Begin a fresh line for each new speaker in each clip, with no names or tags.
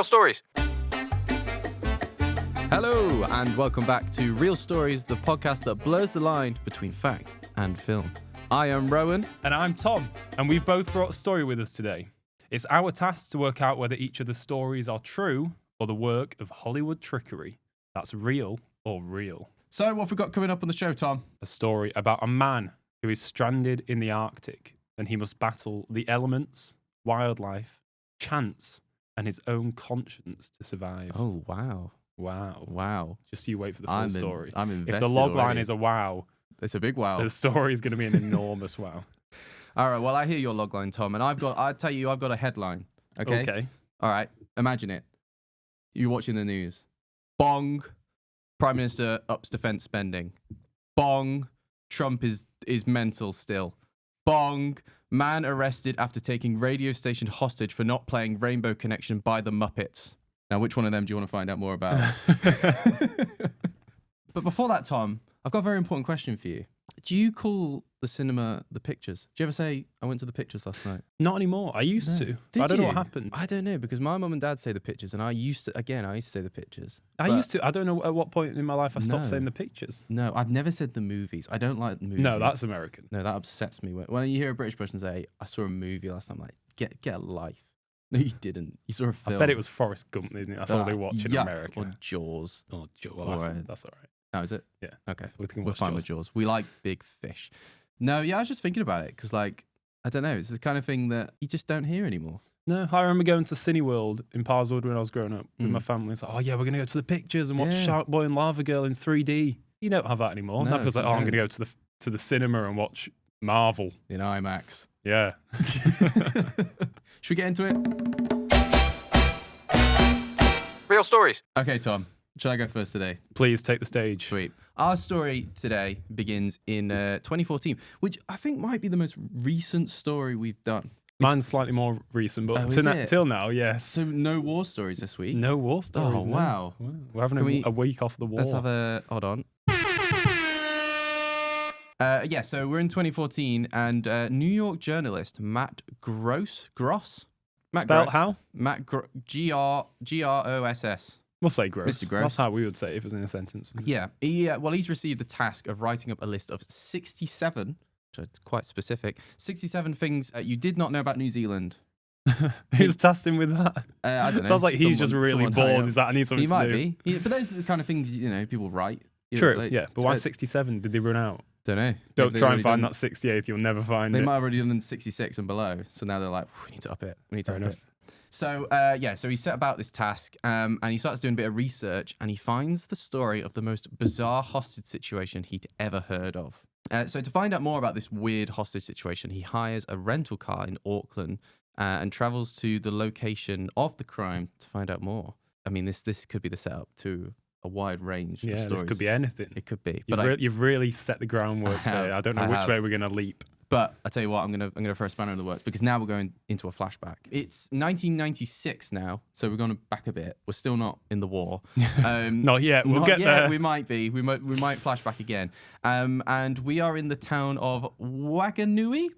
Real stories.
Hello, and welcome back to Real Stories, the podcast that blurs the line between fact and film. I am Rowan.
And I'm Tom, and we've both brought a story with us today. It's our task to work out whether each of the stories are true or the work of Hollywood trickery. That's real or real.
So, what have we got coming up on the show, Tom?
A story about a man who is stranded in the Arctic, and he must battle the elements, wildlife, chance, and his own conscience to survive.
Oh, wow.
Wow. Just so you wait for the full story.
I'm invested.
If the log line
already.
is a wow,
It's a big wow.
the story is going to be an enormous wow.
All right, well, I hear your log line, Tom, and I've got a headline. Okay? All right, imagine it. You're watching the news. Bong, Prime Minister ups defense spending. Bong, Trump is mental still. Bong, man arrested after taking radio station hostage for not playing Rainbow Connection by the Muppets. Now, which one of them do you want to find out more about? But before that, Tom, I've got a very important question for you. Do you call the cinema the pictures? Do you ever say, I went to the pictures last night?
Not anymore. I used to.
Did
I don't know
you?
what happened.
I don't know, because my mum and dad say the pictures, and I used to say the pictures.
I used to. I don't know at what point in my life I stopped
No.
saying the pictures.
No, I've never said the movies. I don't like the movies.
No, that's American.
No, that upsets me. When you hear a British person say, I saw a movie last time, I'm like, get a life. No, you didn't. You saw a film.
I bet it was Forrest Gump, isn't it? That's all they watch in
yuck,
America.
Or Jaws.
Oh, Jaws. Well, that's all right.
Oh, is it?
Yeah.
Okay.
We're
We're fine with Jaws. We like big fish. No, yeah, I was just thinking about it because, like, I don't know. It's the kind of thing that you just don't hear anymore.
No, I remember going to Cineworld in Parswood when I was growing up with my family. It's like, oh, yeah, we're going to go to the pictures and watch Shark Boy and Lava Girl in 3D. You don't have that anymore.
No,
Now people's like,
you
I'm going to
don't.
go to the cinema and watch Marvel.
In IMAX.
Yeah.
Should we get into it?
Real stories.
Okay, Tom. Shall I go first today?
Please take the stage.
Sweet. Our story today begins in 2014, which I think might be the most recent story we've done.
Mine's slightly more recent, but
is it?
till now, yes.
So no war stories this week.
No war stories.
Oh,
no.
wow.
We're having a week off the war.
Let's have a... Hold on. So we're in 2014, and New York journalist Matt Gross? Matt
Spelled
Gross?
how?
Matt Gross.
We'll say gross.
Mr. Gross.
That's how we would say it if it was in a sentence.
Yeah. He's received the task of writing up a list of 67, which is quite specific, 67 things you did not know about New Zealand.
Who's tasked him with that?
I don't know.
Sounds like he's just really
someone high
bored.
up.
Is that I need something
He
to
might
do?
be. But those are the kind of things, people write.
True,
It's like-
yeah. But why 67? Did they run out?
Don't know.
Don't
They've
try
already
and find
done-
that 68th. You'll never find
They
it.
might have already done 66 and below. So now they're like, we need to up it.
Fair enough.
So, so he set about this task and he starts doing a bit of research and he finds the story of the most bizarre hostage situation he'd ever heard of. So to find out more about this weird hostage situation, he hires a rental car in Auckland and travels to the location of the crime to find out more. I mean, this could be the setup to a wide range of
Yeah,
stories.
this could be anything.
It could be.
You've really set the groundwork today. I don't know which way we're going to leap.
But I tell you what, I'm gonna throw a spanner in the works because now we're going into a flashback. It's 1996 now, so we're going back a bit. We're still not in the war.
Not yet. We'll
Not
get
yet,
there.
We might be. We might flash back again. And we are in the town of Waganui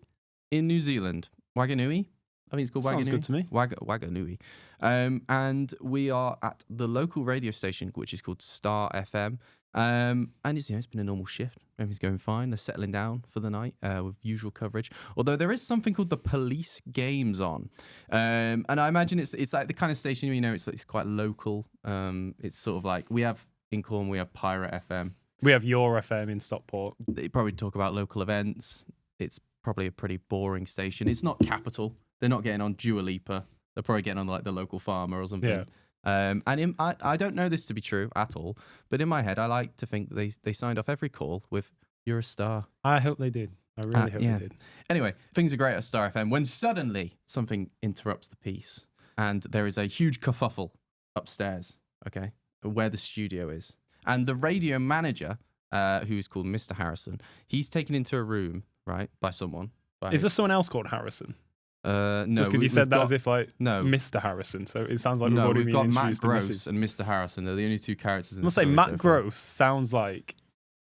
in New Zealand. Waganui. I think it's called
Sounds
Waganui.
good to me.
Waganui. And we are at the local radio station, which is called Star FM. And it's been a normal shift. Everything's going fine. They're settling down for the night with usual coverage. Although there is something called the police games on, and I imagine it's like the kind of station it's quite local. It's sort of like we have in Cornwall, we have Pirate FM.
We have your FM in Stockport.
They probably talk about local events. It's probably a pretty boring station. It's not Capital. They're not getting on Dua Lipa. They're probably getting on like the local farmer or something.
Yeah.
I don't know this to be true at all, but in my head, I like to think that they signed off every call with "You're a star."
I hope they did. I really hope they did.
Anyway, things are great at Star FM when suddenly something interrupts the peace, and there is a huge kerfuffle upstairs. Okay, where the studio is, and the radio manager, who is called Mr. Harrison, he's taken into a room by someone.
Is there someone else called Harrison?
No,
just because you said that as if
no,
Mr. Harrison, so it sounds like
we've
been
got Matt
introduced to
Gross
Mrs.
and Mr. Harrison. They're the only two characters in
I
the
must say,
story
Matt
so far.
Gross sounds like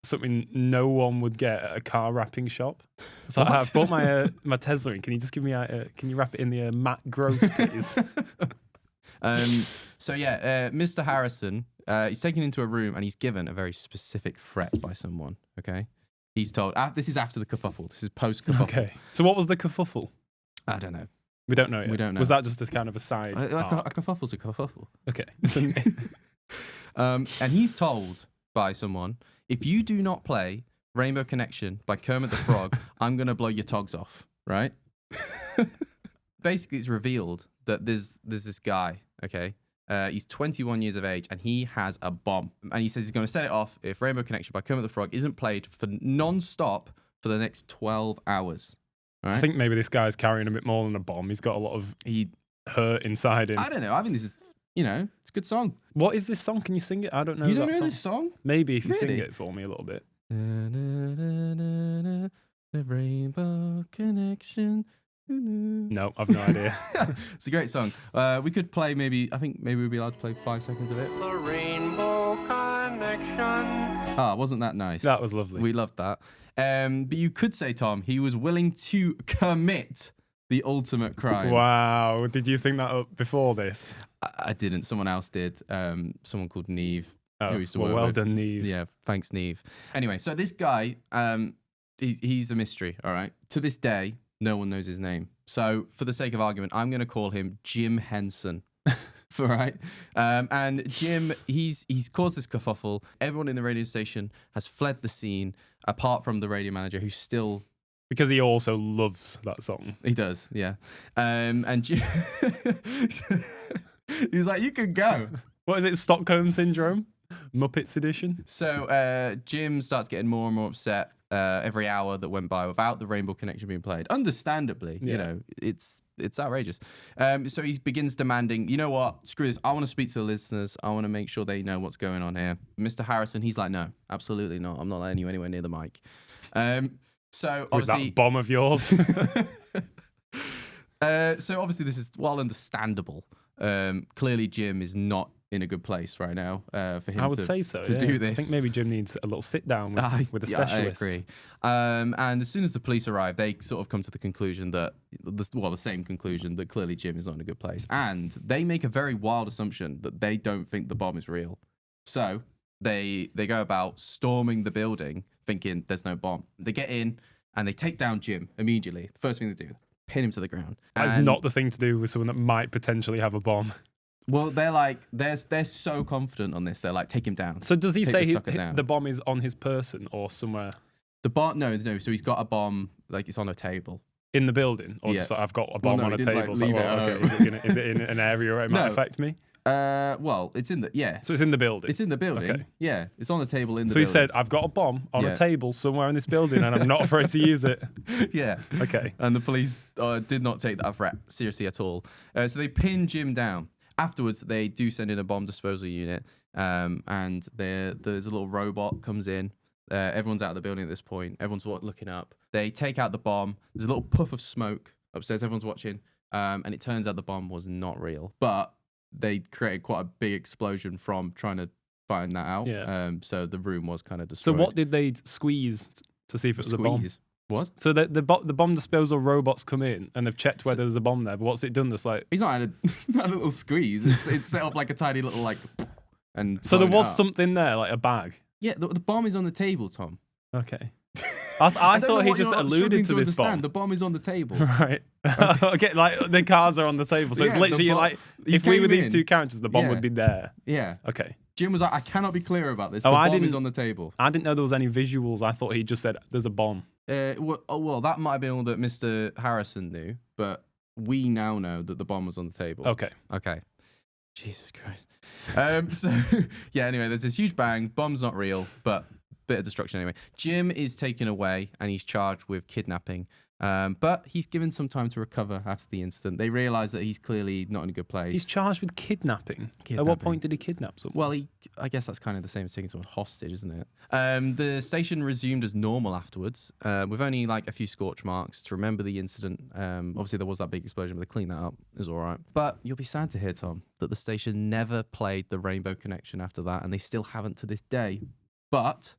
something no one would get at a car wrapping shop. It's like, I've bought my Tesla in. Can you just give me can you wrap it in the Matt Gross, please?
So yeah, Mr. Harrison, he's taken into a room and he's given a very specific threat by someone. Okay, he's told. This is after the kerfuffle. This is post kerfuffle.
Okay. So what was the kerfuffle?
I don't know.
We don't know yet.
We don't know.
Was that just a kind of a side?
A kerfuffle's a kerfuffle.
Okay.
And he's told by someone, if you do not play Rainbow Connection by Kermit the Frog, I'm gonna blow your togs off. Right? Basically, it's revealed that there's this guy. Okay. He's 21 years of age and he has a bomb. And he says he's going to set it off if Rainbow Connection by Kermit the Frog isn't played for non-stop for the next 12 hours. Right?
I think maybe this guy's carrying a bit more than a bomb. He's got a lot of hurt inside him.
I don't know. I think this is, it's a good song.
What is this song? Can you sing it? I don't know.
You don't know this song?
Maybe if you
Really?
sing it for me a little bit.
The Rainbow Connection.
No, I've no idea.
It's a great song. We could play maybe we'd be allowed to play 5 seconds of it.
The Rainbow Connection.
Wasn't that nice?
That was lovely.
We loved that. But you could say, Tom, he was willing to commit the ultimate crime.
Wow. Did you think that up before this?
I didn't. Someone else did. Someone called Neve.
Oh,
who used to
well,
work
well
with.
done, Neve.
Yeah, thanks, Neve. Anyway, so this guy, he's a mystery, all right? To this day, no one knows his name. So for the sake of argument, I'm going to call him Jim Henson. All right. And Jim, he's caused this kerfuffle. Everyone in the radio station has fled the scene, apart from the radio manager, who's still...
Because he also loves that song.
He does, yeah. And Jim... he was like, you can go.
What is it? Stockholm Syndrome? Muppets edition?
So Jim starts getting more and more upset every hour that went by without the Rainbow Connection being played. Understandably, it's outrageous. So he begins demanding, you know what, screw this. I want to speak to the listeners. I want to make sure they know what's going on here. Mr. Harrison, he's like, no, absolutely not. I'm not letting you anywhere near the mic. So obviously,
with that bomb of yours.
So obviously this is well understandable. Clearly Jim is not in a good place right now for him
I would say so,
to do this.
I think maybe Jim needs a little sit down with a specialist.
I agree. And as soon as the police arrive, they sort of come to the conclusion that, the same conclusion, that clearly Jim is not in a good place. And they make a very wild assumption that they don't think the bomb is real. So they go about storming the building thinking there's no bomb. They get in and they take down Jim immediately. The first thing they do, pin him to the ground.
That's not the thing to do with someone that might potentially have a bomb.
Well, they're so confident on this. They're like, take him down.
So does he say
down.
the bomb is on his person or somewhere?
The bomb? No. So he's got a bomb, like it's on a table.
In the building? Or just like, I've got a bomb on a table.
Like,
Is it in an area where it might affect me?
Well, it's in the,
So it's in the building?
It's in the building. Okay. Yeah, it's on the table in the building.
So he said, I've got a bomb on a table somewhere in this building and I'm not afraid to use it.
Yeah.
Okay.
And the police did not take that threat seriously at all. So they pin Jim down. Afterwards, they do send in a bomb disposal unit, and there's a little robot comes in. Everyone's out of the building at this point. Everyone's looking up. They take out the bomb. There's a little puff of smoke upstairs. Everyone's watching, and it turns out the bomb was not real. But they created quite a big explosion from trying to find that out.
Yeah.
So the room was kind of destroyed.
So what did they squeeze to see if it was a bomb?
What?
So the bomb disposal robots come in and they've checked whether there's a bomb there. But what's it done? That's like
he's not had a little squeeze. It's set up like a tiny little like. And
so there was something there, like a bag.
Yeah, the bomb is on the table, Tom.
Okay. I thought he just alluded to this bomb.
The bomb is on the table.
Right. Okay, like the cards are on the table. So it's literally like if we were these two characters, the bomb would be there.
Yeah.
Okay.
Jim was like, I cannot be clear about this. The bomb is on the table.
I didn't know there was any visuals. I thought he just said there's a bomb.
Well, that might have been all that Mr. Harrison knew, but we now know that the bomb was on the table.
Okay.
Jesus Christ. So, yeah, anyway, there's this huge bang. Bomb's not real, but bit of destruction anyway. Jim is taken away and he's charged with kidnapping. But he's given some time to recover after the incident. They realise that he's clearly not in a good place.
He's charged with kidnapping. At what point did he kidnap someone?
Well, I guess that's kind of the same as taking someone hostage, isn't it? The station resumed as normal afterwards, with only like a few scorch marks to remember the incident. Obviously, there was that big explosion, but they cleaned that up. It was all right. But you'll be sad to hear, Tom, that the station never played the Rainbow Connection after that, and they still haven't to this day. But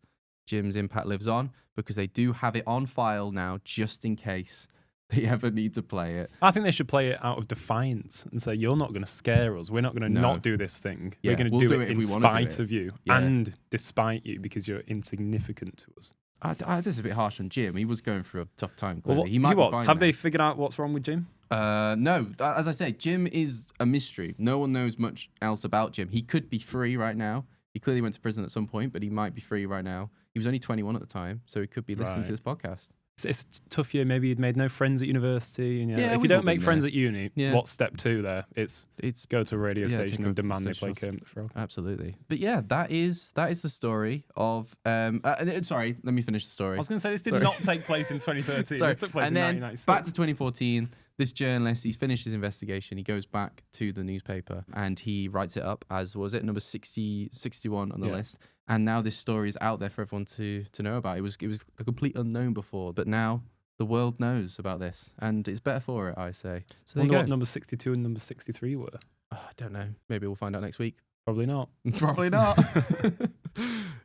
Jim's impact lives on because they do have it on file now, just in case they ever need to play it.
I think they should play it out of defiance and say, you're not going to scare us. We're not going to not do this thing.
Yeah,
we're going to
we'll
do it in
if we wanna do
spite
it.
of you
Yeah.
and despite you because you're insignificant to us.
This is a bit harsh on Jim. He was going through a tough time.
Well,
Clearly. He might be
was.
fine
Have
now.
they figured out what's wrong with Jim?
No, as I say, Jim is a mystery. No one knows much else about Jim. He could be free right now. He clearly went to prison at some point, but he might be free right now. He was only 21 at the time, so he could be listening to this podcast.
It's a tough year. Maybe he'd made no friends at university. And, if you
we've
don't
all
make
been
friends
there.
at uni, what's step 2 there? It's go to a radio station and demand they play Kermit the Frog.
Absolutely. But yeah, that is the story of... sorry, let me finish the story.
I was going to say, this did not take place in 2013.
Sorry.
This took place
and
in
then
1996.
back to 2014, this journalist, he's finished his investigation. He goes back to the newspaper and he writes it up as, was it, number 61 on the list. And now this story is out there for everyone to know about. It was a complete unknown before, but now the world knows about this. And it's better for it, I say. So
I wonder what number 62 and number 63 were.
I don't know. Maybe we'll find out next week.
Probably not.
Probably not.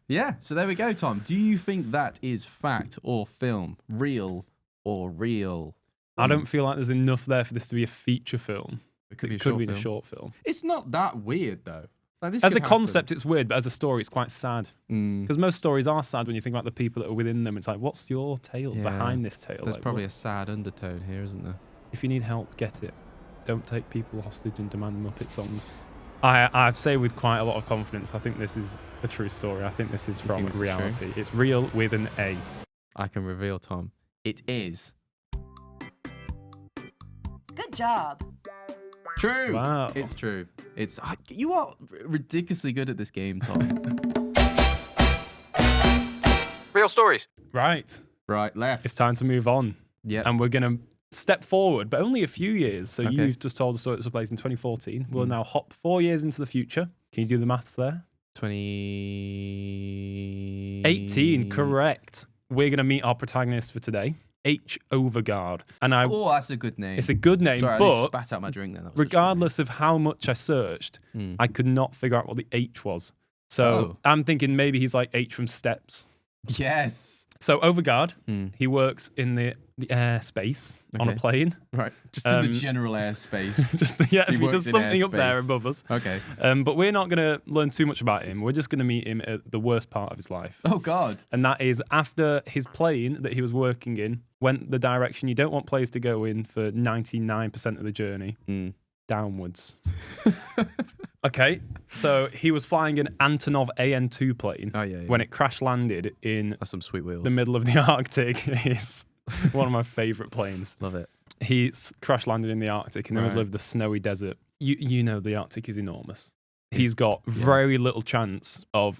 Yeah, so there we go, Tom. Do you think that is fact or film? Real or real?
I don't feel like there's enough there for this to be a feature film.
It could be
a short film.
It's not that weird, though. Like, this
As
could
a concept, it's weird, but as a story, it's quite sad. Because most stories are sad when you think about the people that are within them. It's like, what's your tale behind this tale?
There's
like,
probably a sad undertone here, isn't there?
If you need help, get it. Don't take people hostage and demand Muppet songs. I say with quite a lot of confidence, I think this is a true story. I think this is from reality. It's real with an A.
I can reveal, Tom. It is.
Good job.
True.
Wow.
It's true. You are ridiculously good at this game, Tom.
Real stories.
Right.
Right, left.
It's time to move on.
Yeah.
And we're going to step forward, but only a few years. So
Okay.
you've just told us it was placed in 2014. We'll now hop 4 years into the future. Can you do the maths there? 18, correct. We're going to meet our protagonist for today, H. Overguard. And
Oh, that's a good name.
it's a good name,
Sorry, I
but
just spat out my drink then. That was such a good
regardless of how much I searched, I could not figure out what the H was. So I'm thinking maybe he's like H from Steps.
name. Yes.
So Overguard, he works in the airspace on a
Okay.
plane.
Right. Just in the general airspace.
Just if he
works
does
in
something up there
airspace.
above us.
Okay.
But we're not going to learn too much about him. We're just going to meet him at the worst part of his life.
Oh, God.
And that is after his plane that he was working in went the direction you don't want players to go in for 99% of the journey, downwards. Okay, so he was flying an Antonov AN-2 plane when it crash landed in
That's some sweet wheels.
the middle of the Arctic. It's one of my favourite planes.
Love it.
He crash landed in the Arctic in the middle of the snowy desert. You know the Arctic is enormous. He's got very little chance of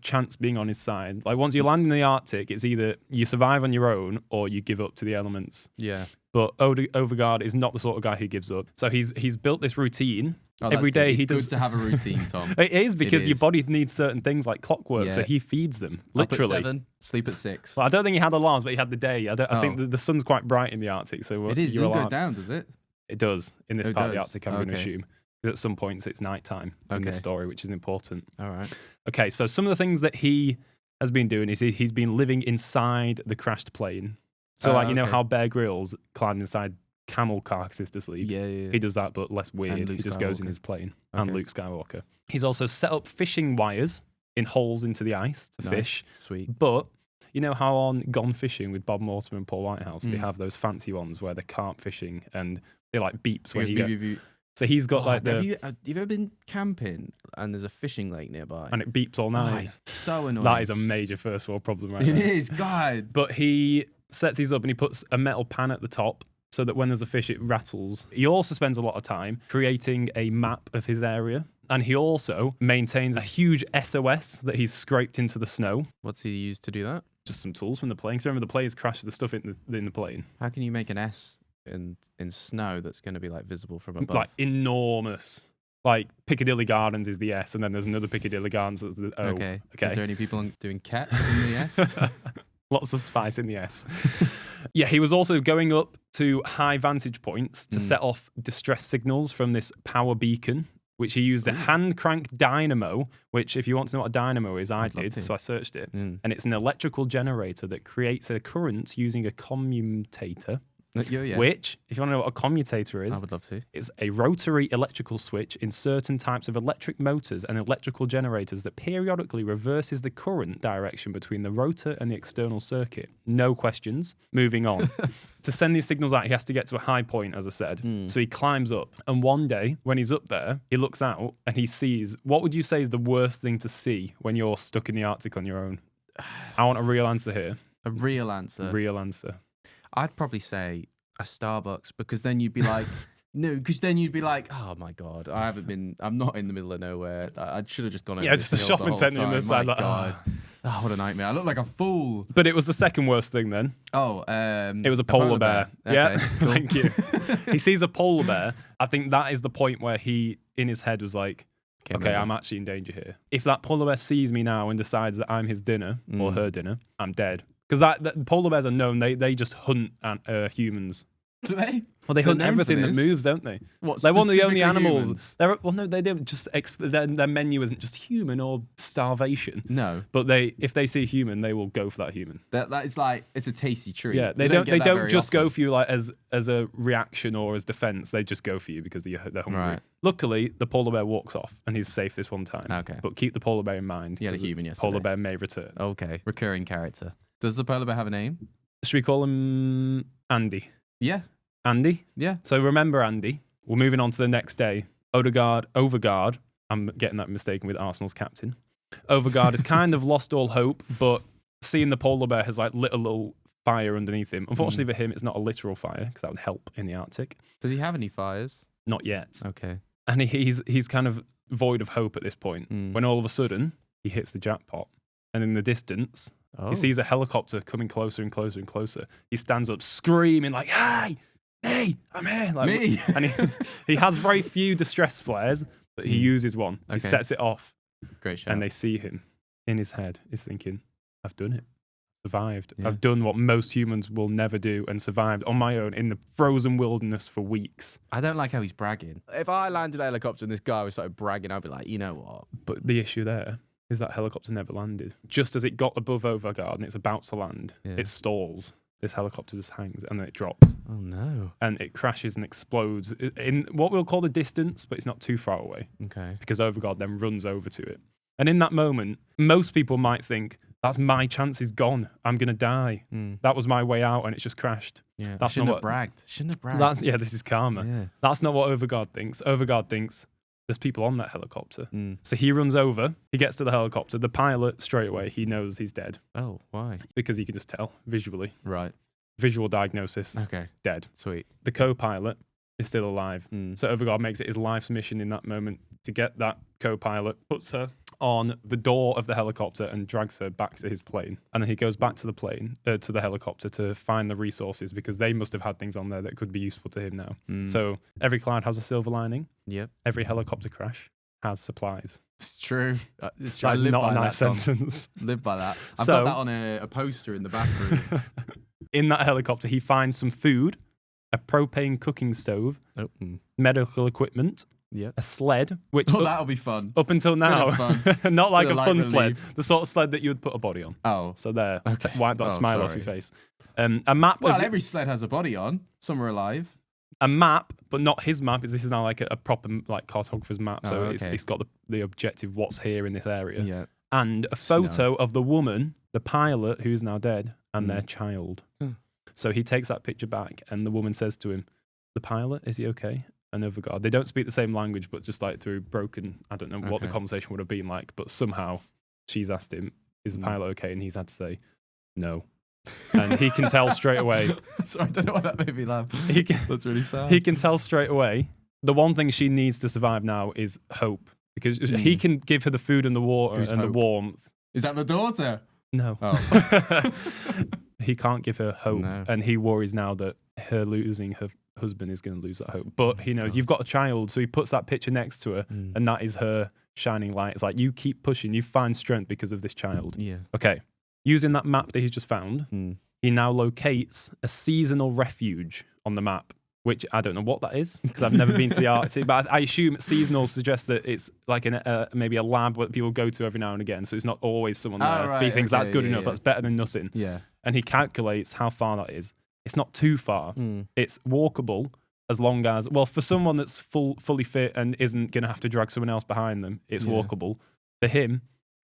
chance being on his side. Like once you land in the Arctic, it's either you survive on your own or you give up to the elements.
Yeah.
But Overguard is not the sort of guy who gives up. So he's built this routine. Every day
he
he
does.
does.
It's good to have a routine, Tom.
It is because your
is.
body needs certain things like clockwork, so
Yeah.
he feeds them
Up at
literally.
7, sleep at 6.
Well, I don't think he had alarms, but he had the day. I think the sun's quite bright in the Arctic, so
It is. It
your
doesn't go
alarm-
down, does it?
It does in this
It
part of the
does?
Arctic. I'm going to
Okay.
assume because at some points it's nighttime in this
Okay.
story, which is important.
All right.
Okay, so some of the things that he has been doing is he's been living inside the crashed plane. So like you know
okay.
how Bear Grylls climbed inside camel carcasses to sleep.
Yeah, yeah.
He does that, but less weird.
Luke
He just goes in
Skywalker.
his plane. And
Okay.
Luke Skywalker. He's also set up fishing wires in holes into the ice to
Nice.
fish.
Sweet.
But you know how on Gone Fishing with Bob Mortimer and Paul Whitehouse, they have those fancy ones where they're carp fishing and they like beeps when you go. So he's got like
have
the...
you ever been camping and there's a fishing lake nearby?
and it beeps all night.
it's so annoying.
That is a major first world problem right
It
there.
is, God.
But he sets these up and he puts a metal pan at the top so that when there's a fish, it rattles. He also spends a lot of time creating a map of his area. And he also maintains a huge SOS that he's scraped into the snow.
What's he used to do that?
Just some tools from the plane. So remember, the players crashed the stuff in the plane.
How can you make an S in snow that's going to be like visible from above?
Like enormous. Like Piccadilly Gardens is the S, and then there's another Piccadilly Gardens that's the O.
Okay. Is there any people doing cat in the S?
Lots of spice in the S. Yeah, he was also going up to high vantage points to set off distress signals from this power beacon which he used a hand crank dynamo, which if you want to know what a dynamo is, I did, so I searched it. And it's an electrical generator that creates a current using a commutator. Which, if you want to know what a commutator is,
I would love to.
It's a rotary electrical switch in certain types of electric motors and electrical generators that periodically reverses the current direction between the rotor and the external circuit. No questions. Moving on. To send these signals out, he has to get to a high point, as I said. So he climbs up. And one day, when he's up there, he looks out and he sees, what would you say is the worst thing to see when you're stuck in the Arctic on your own? I want a real answer here.
A real answer?
Real answer.
I'd probably say a Starbucks, because then you'd be like, oh my God, I'm not in the middle of nowhere. I should have just gone over
just a shopping centre in the side.
My God. Oh, what a nightmare. I look like a fool.
But it was the second worst thing then.
Oh,
it was a polar bear.
Okay,
yeah,
cool.
Thank you. He sees a polar bear. I think that is the point where he, in his head, was like, okay, I'm actually in danger here. If that polar bear sees me now and decides that I'm his dinner or her dinner, I'm dead. Because polar bears are known, they just hunt humans.
Do they?
Well, they hunt everything that moves, don't they? They're one of the only animals. They don't just. Their menu isn't just human or starvation.
No,
but if they see a human, they will go for that human.
That is like, it's a tasty treat.
Yeah, they don't just go for you like as a reaction or as defense. They just go for you because they're hungry. Right. Luckily, the polar bear walks off and he's safe this one time.
Okay,
but keep the polar bear in mind.
You had a human yesterday.
Polar bear may return.
Okay, recurring character. Does the polar bear have a name?
Should we call him Andy?
Yeah.
Andy?
Yeah.
So remember Andy. We're moving on to the next day. Overgaard. I'm getting that mistaken with Arsenal's captain. Overgaard has kind of lost all hope, but seeing the polar bear has like lit a little fire underneath him. Unfortunately for him, it's not a literal fire because that would help in the Arctic.
Does he have any fires?
Not yet.
Okay.
And he's kind of void of hope at this point when all of a sudden he hits the jackpot. And in the distance, he sees a helicopter coming closer and closer and closer. He stands up screaming like, hey, I'm here. Like,
me?
And he has very few distress flares, but he uses one. He sets it off.
Great shout.
And they see him in his head. He's thinking, I've done it. Survived. Yeah. I've done what most humans will never do and survived on my own in the frozen wilderness for weeks.
I don't like how he's bragging. If I landed a helicopter and this guy was started bragging, I'd be like, you know what?
But the issue there is that helicopter never landed. Just as it got above Overgaard and it's about to land, it stalls. This helicopter just hangs and then it drops.
Oh no.
And it crashes and explodes in what we'll call the distance, but it's not too far away.
Okay.
Because Overgaard then runs over to it. And in that moment, most people might think, that's my chance is gone. I'm going to die. That was my way out and it's just crashed.
Yeah.
That's
Shouldn't have bragged.
This is karma. Yeah. That's not what Overgaard thinks. Overgaard thinks, there's people on that helicopter. So he runs over, he gets to the helicopter. The pilot, straight away, he knows he's dead.
Oh, why?
Because he can just tell visually.
Right.
Visual diagnosis.
Okay.
Dead.
Sweet.
The co-pilot is still alive. So Overgaard makes it his life's mission in that moment to get that co-pilot, puts her on the door of the helicopter and drags her back to his plane. And then he goes back to the plane, to the helicopter to find the resources because they must have had things on there that could be useful to him now. So every cloud has a silver lining.
Yep.
Every helicopter crash has supplies.
It's true. It's
true. That's not a nice sentence.
Live by that. I've got that on a poster in the bathroom.
In that helicopter, he finds some food, a propane cooking stove, medical equipment, a sled, which
that'll be fun.
Up until now, not like a fun sled, the sort of sled that you would put a body on.
Oh,
so there, wipe that smile off your face. A map.
Well, every sled has a body on. Some are alive.
A map, but not his map. This is now like a proper like cartographer's map. So it's got the objective, what's here in this area.
Yeah.
And a photo of the woman, the pilot, who's now dead, and their child. So he takes that picture back, and the woman says to him, "The pilot, is he okay?" And Overgaard, they don't speak the same language, but just like through broken, I don't know what the conversation would have been like, but somehow she's asked him, "Is the pilot okay?" And he's had to say, "No." And he can tell straight away.
Sorry, I don't know why that made me laugh. That's really sad.
He can tell straight away. The one thing she needs to survive now is hope, because he can give her the food and the water and the warmth.
Is that the daughter?
No.
Oh.
He can't give her hope, and he worries now that her losing her husband is going to lose that hope. But he knows you've got a child, so he puts that picture next to her, and that is her shining light. It's like, you keep pushing, you find strength because of this child.
Yeah.
Okay. Using that map that he's just found, he now locates a seasonal refuge on the map, which I don't know what that is because I've never been to the Arctic, but I assume seasonal suggests that it's like maybe a lab where people go to every now and again. So it's not always someone there.
Right,
but he thinks that's good enough.
Yeah.
That's better than nothing.
Yeah.
And he calculates how far that is. It's not too far. It's walkable as long as, well, for someone that's fully fit and isn't going to have to drag someone else behind them, it's walkable. For him,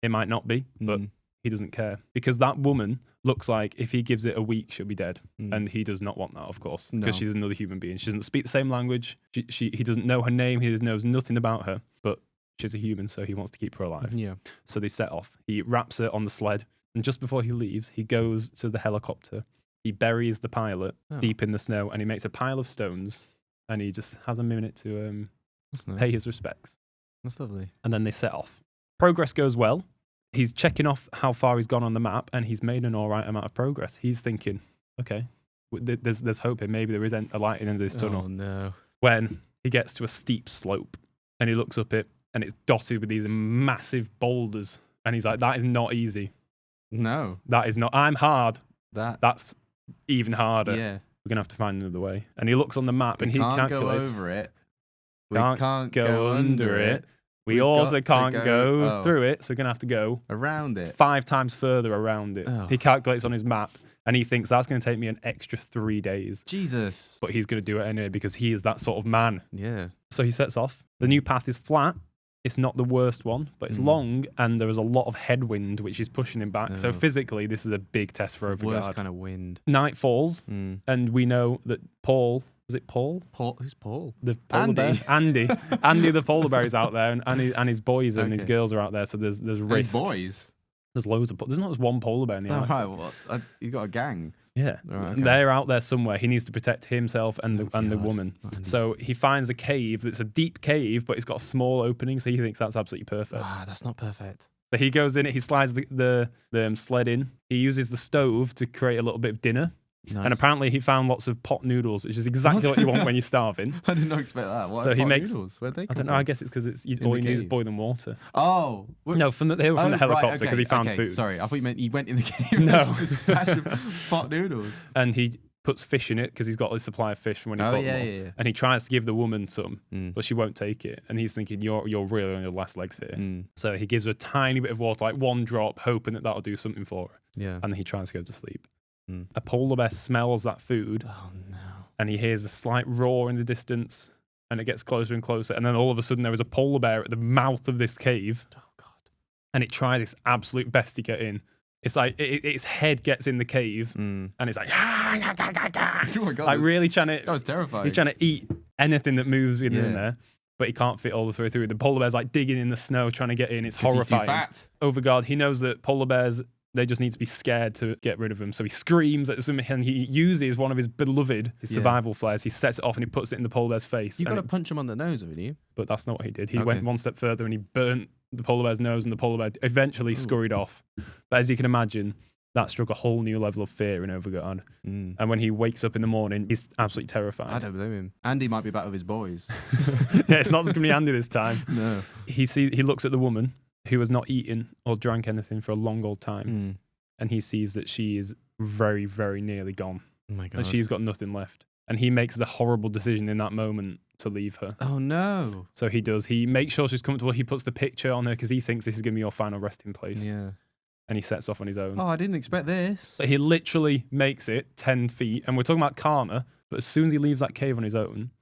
it might not be, but he doesn't care because that woman looks like if he gives it a week, she'll be dead. And he does not want that, of course, because she's another human being. She doesn't speak the same language. He doesn't know her name. He knows nothing about her, but she's a human, so he wants to keep her alive. Yeah. So they set off. He wraps her on the sled, and just before he leaves, he goes to the helicopter. He buries the pilot deep in the snow, and he makes a pile of stones, and he just has a minute to pay his respects.
That's lovely.
And then they set off. Progress goes well. He's checking off how far he's gone on the map, and he's made an all right amount of progress. He's thinking, okay, there's hope here. Maybe there is a light in the end of this tunnel.
Oh, no.
When he gets to a steep slope, and he looks up it, and it's dotted with these massive boulders, and he's like, that is not easy.
No.
That is not. I'm hard. That's even harder.
Yeah.
We're going to have to find another way. And he looks on the map, and he calculates.
Go over it.
We can't go under it. We also can't go through it, so we're going to have to go
around it.
5 times further around it. He calculates on his map, and he thinks that's going to take me an extra 3 days.
Jesus.
But he's going to do it anyway because he is that sort of man.
Yeah.
So he sets off. The new path is flat. It's not the worst one, but it's long, and there is a lot of headwind, which is pushing him back. So physically, this is a big test for Overgaard.
Worst kind of wind.
Night falls, and we know that Paul... Was it Paul?
Who's Paul?
The polar bear. Andy. Andy the polar bear is out there, and his boys and his girls are out there. So there's risk.
His boys.
There's loads of. There's not just one polar bear in the Arctic.
Right. Well, he's got a gang.
Yeah,
right, okay.
They're out there somewhere. He needs to protect himself and the woman. So he finds a cave that's a deep cave, but it's got a small opening. So he thinks that's absolutely perfect.
That's not perfect.
So he goes in it. He slides the sled in. He uses the stove to create a little bit of dinner. Nice. And apparently he found lots of pot noodles, which is exactly what you want when you're starving.
I did not expect that. What
so he makes
noodles? Where'd they come
I don't know.
from?
I guess it's because all you need is boiling water.
Oh
no, they were from the helicopter because he found food.
Sorry, I thought you meant he went in the cave.
No,
just a stash of pot noodles.
And he puts fish in it because he's got a supply of fish from when he caught them all.
Yeah.
And he tries to give the woman some, but she won't take it. And he's thinking, you're really on your last legs here. So he gives her a tiny bit of water, like 1 drop, hoping that that'll do something for her. Yeah. And then he tries to go to sleep. A polar bear smells that food.
Oh no!
And he hears a slight roar in the distance, and it gets closer and closer. And then all of a sudden, there is a polar bear at the mouth of this cave. Oh god! And it tries its absolute best to get in. It's like its head gets in the cave, and it's like, oh my god! Like really trying to.
That was terrifying.
He's trying to eat anything that moves in there, but he can't fit all the way through. The polar bear's like digging in the snow, trying to get in. It's horrifying.
He's too fat.
Overgaard, he knows that polar bears. They just need to be scared to get rid of him. So he screams at something, and he uses one of his beloved survival flares. He sets it off and he puts it in the polar bear's face.
You've got to punch him on the nose, haven't you?
But that's not what he did. He went one step further and he burnt the polar bear's nose, and the polar bear eventually scurried off. But as you can imagine, that struck a whole new level of fear in Overgaard. And when he wakes up in the morning, he's absolutely terrified.
I don't blame him. Andy might be back with his boys.
Yeah, it's not just going to be Andy this time.
No.
He looks at the woman who has not eaten or drank anything for a long old time. And he sees that she is very, very nearly gone.
Oh my god!
And she's got nothing left. And he makes the horrible decision in that moment to leave her.
Oh no!
So he does. He makes sure she's comfortable. He puts the picture on her because he thinks this is going to be your final resting place.
Yeah.
And he sets off on his own.
Oh, I didn't expect this.
So he literally makes it 10 feet. And we're talking about karma. But as soon as he leaves that cave on his own,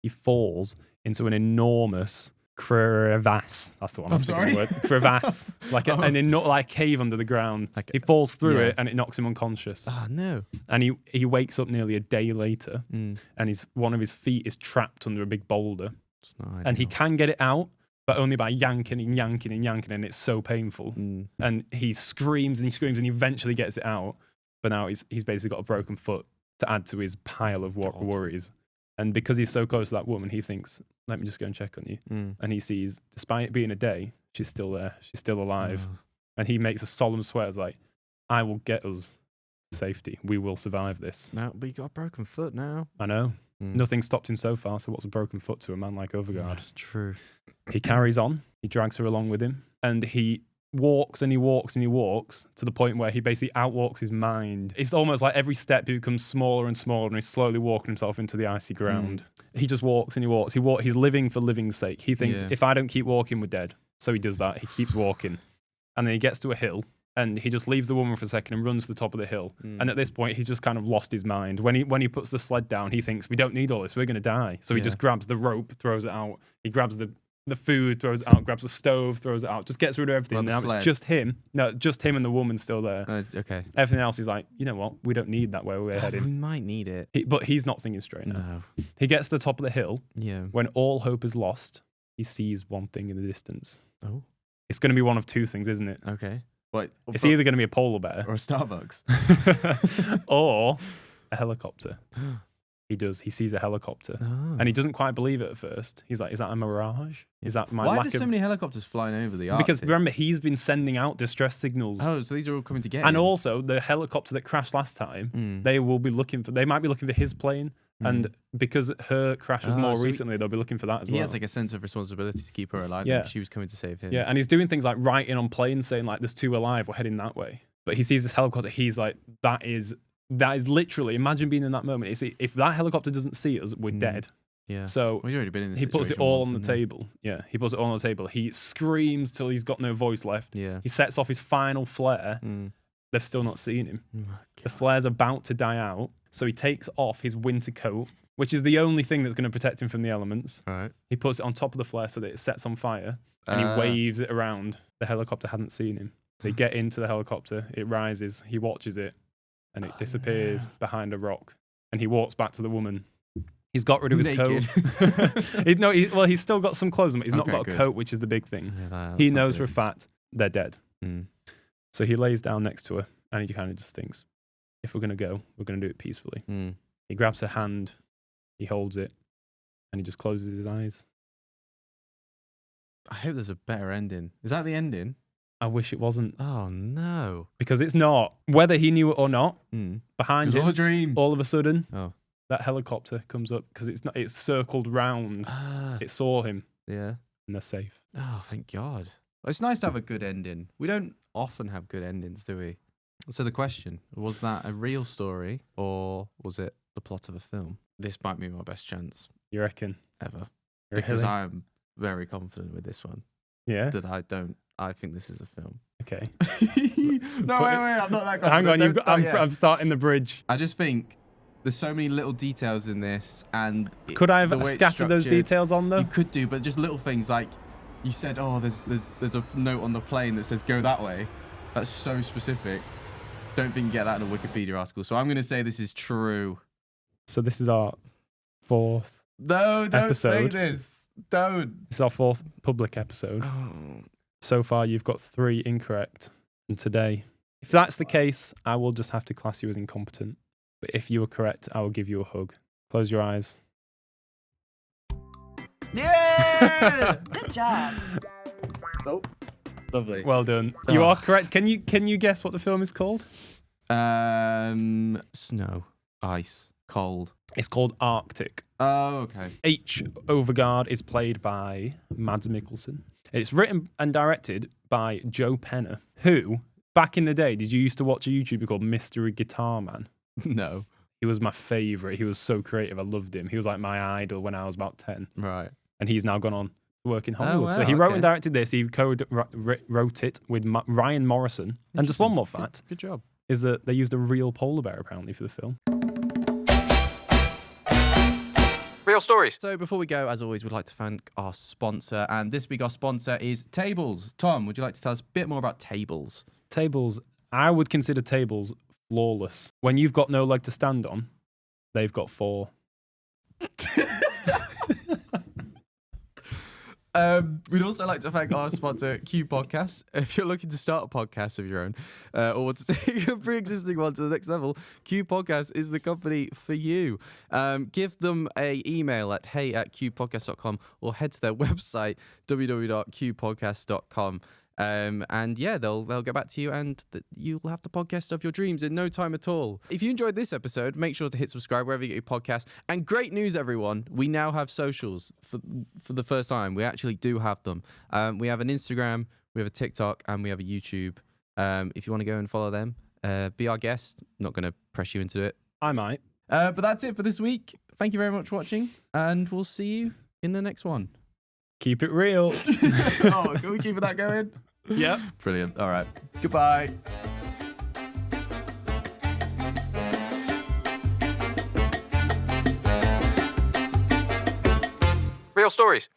he falls into an enormous crevasse. That's the one.
I'm sorry.
The word. Crevasse, like a cave under the ground. He falls through it, and it knocks him unconscious.
Ah, no!
And he wakes up nearly a day later, and one of his feet is trapped under a big boulder, and he can get it out, but only by yanking and yanking and yanking, and it's so painful. And he screams and he screams, and he eventually gets it out. But now he's basically got a broken foot to add to his pile of worries. And because he's so close to that woman, he thinks, let me just go and check on you. And he sees, despite it being a day, she's still there. She's still alive. And he makes a solemn swear, like, I will get us to safety. We will survive this.
No, but you got a broken foot now.
I know. Nothing stopped him so far, so what's a broken foot to a man like Overgaard?
That's true.
He carries on. He drags her along with him. And walks and he walks and he walks to the point where he basically outwalks his mind. It's almost like every step he becomes smaller and smaller, and he's slowly walking himself into the icy ground. He just walks and he walks. He's living for living's sake. He thinks, if I don't keep walking, we're dead. So he does that. He keeps walking. And then he gets to a hill, and he just leaves the woman for a second and runs to the top of the hill. And at this point, he's just kind of lost his mind. When he puts the sled down, he thinks, we don't need all this. We're going to die. So he just grabs the rope, throws it out. He grabs the food, throws it out, grabs the stove, throws it out, just gets rid of everything. Now it's just him. No, just him and the woman still there.
Okay.
Everything else is like, you know what? We don't need that where we're heading.
We might need it.
But he's not thinking straight now. No. He gets to the top of the hill. Yeah. When all hope is lost, he sees one thing in the distance. Oh. It's going to be one of two things, isn't it?
Okay. What?
It's either going to be a polar bear
or a Starbucks
or a helicopter. He does. He sees a helicopter, and he doesn't quite believe it at first. He's like, "Is that a mirage? Is that my?"
Why are there so many helicopters flying over the Arctic?
Because remember, he's been sending out distress signals.
Oh, so these are all coming together.
And also, the helicopter that crashed last time, they will be looking for. They might be looking for his plane, and because her crash was more recently, they'll be looking for that as well.
He has like a sense of responsibility to keep her alive. Yeah, she was coming to save him.
Yeah, and he's doing things like writing on planes saying like, "There's two alive. We're heading that way." But he sees this helicopter. He's like, That is literally, imagine being in that moment. If that helicopter doesn't see us, we're dead. Yeah. So
he's already been in this
he puts it all on the table. Yeah. He puts it all on the table. He screams till he's got no voice left. Yeah. He sets off his final flare. They've still not seen him. The flare's about to die out. So he takes off his winter coat, which is the only thing that's going to protect him from the elements. All right. He puts it on top of the flare so that it sets on fire. And he waves it around. The helicopter hadn't seen him. They get into the helicopter. It rises. He watches it. And it disappears behind a rock. And he walks back to the woman. He's got rid of his coat. He's still got some clothes on, but he's not got a coat, which is the big thing. Yeah, he knows for a fact they're dead. So he lays down next to her, and he kind of just thinks, if we're going to go, we're going to do it peacefully. He grabs her hand, he holds it, and he just closes his eyes.
I hope there's a better ending. Is that the ending?
I wish it wasn't.
Oh, no.
Because it's not. Whether he knew it or not, behind him,
all a dream.
All of a sudden, that helicopter comes up because it's circled round. It saw him. Yeah. And they're safe.
Oh, thank God. Well, it's nice to have a good ending. We don't often have good endings, do we? So the question, was that a real story or was it the plot of a film? This might be my best chance.
You reckon?
Ever. Because I'm very confident with this one. Yeah? I think this is a film.
Okay.
No, wait, I'm not that confident.
Hang on, I'm starting the bridge.
I just think there's so many little details in this, and
could I have scattered those details on though?
You could do, but just little things like you said. Oh, there's a note on the plane that says "go that way." That's so specific. Don't think you get that in a Wikipedia article. So I'm going to say this is true.
So this is our fourth.
No, don't say this. Don't.
It's our fourth public episode. Oh. So far, you've got 3 incorrect. And today, if that's the case, I will just have to class you as incompetent. But if you were correct, I will give you a hug. Close your eyes.
Yeah!
Good job.
Nope. Lovely.
Well done. You are correct. Can you guess what the film is called?
Snow, ice, cold.
It's called Arctic.
Oh, okay.
H. Overgaard is played by Mads Mikkelsen. It's written and directed by Joe Penner, who, back in the day, did you used to watch a YouTuber called Mystery Guitar Man?
No.
He was my favourite. He was so creative. I loved him. He was like my idol when I was about 10.
Right.
And he's now gone on to work in Hollywood. So he wrote and directed this. He wrote it with Ryan Morrison. And just one more fact.
Good job.
Is that they used a real polar bear, apparently, for the film.
Real stories. So before we go, as always, we'd like to thank our sponsor. And this week, our sponsor is Tables. Tom, would you like to tell us a bit more about Tables?
Tables. I would consider Tables flawless. When you've got no leg to stand on, they've got 4.
We'd also like to thank our sponsor, Q Podcasts. If you're looking to start a podcast of your own, or want to take a pre-existing one to the next level, Q Podcasts is the company for you. Give them an email at hey@qpodcast.com or head to their website, www.qpodcast.com. And yeah, they'll get back to you, and you'll have the podcast of your dreams in no time at all. If you enjoyed this episode, make sure to hit subscribe wherever you get your podcast. And great news, everyone, we now have socials for the first time. We actually do have them. We have an Instagram, we have a TikTok, and we have a YouTube. If you want to go and follow them, be our guest. Not going to press you into it.
I might.
But that's it for this week. Thank you very much for watching, and we'll see you in the next one.
Keep it real.
Oh, can we keep that going?
Yep.
Brilliant. All right. Goodbye.
Real stories.